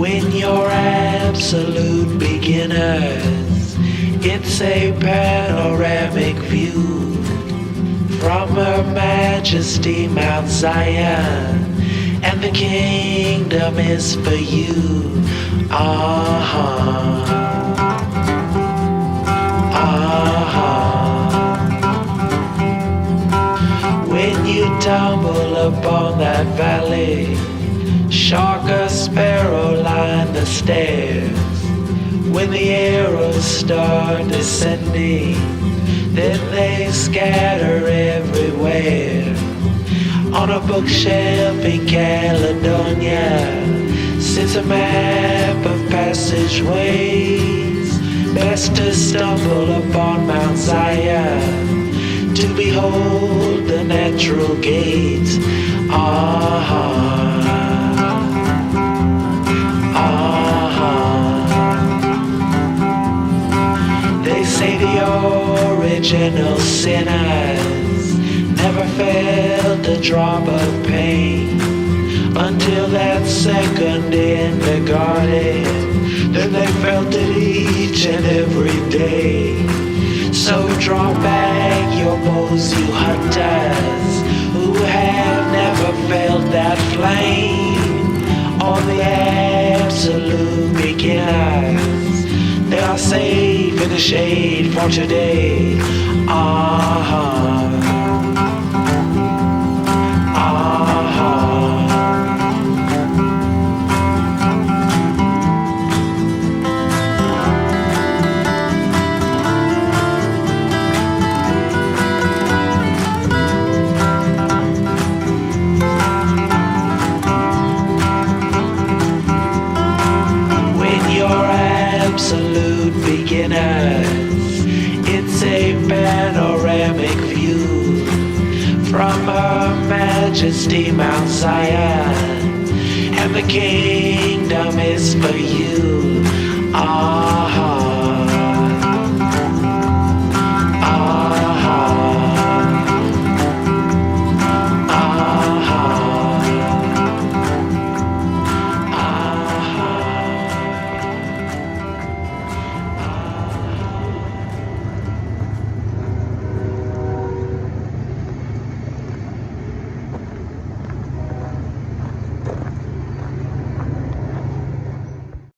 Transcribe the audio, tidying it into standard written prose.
When you're absolute beginners, it's a panoramic view from Her Majesty Mount Zion, and the kingdom is for you. When you tumble upon that valley, shark or sparrow line the stairs. When the arrows start descending, then they scatter everywhere. On a bookshelf in Caledonia sits a map of passageways. Best to stumble upon Mount Zion to behold the natural gates. They say the original sinners never felt a drop of pain until that second in the garden. Then they felt it each and every day. So draw back your bows, you hunters who have never felt that flame. All the absolute beginners, they are safe in the shade for today. Absolute beginners, it's a panoramic view from Her Majesty Mount Zion, and the kingdom is for you.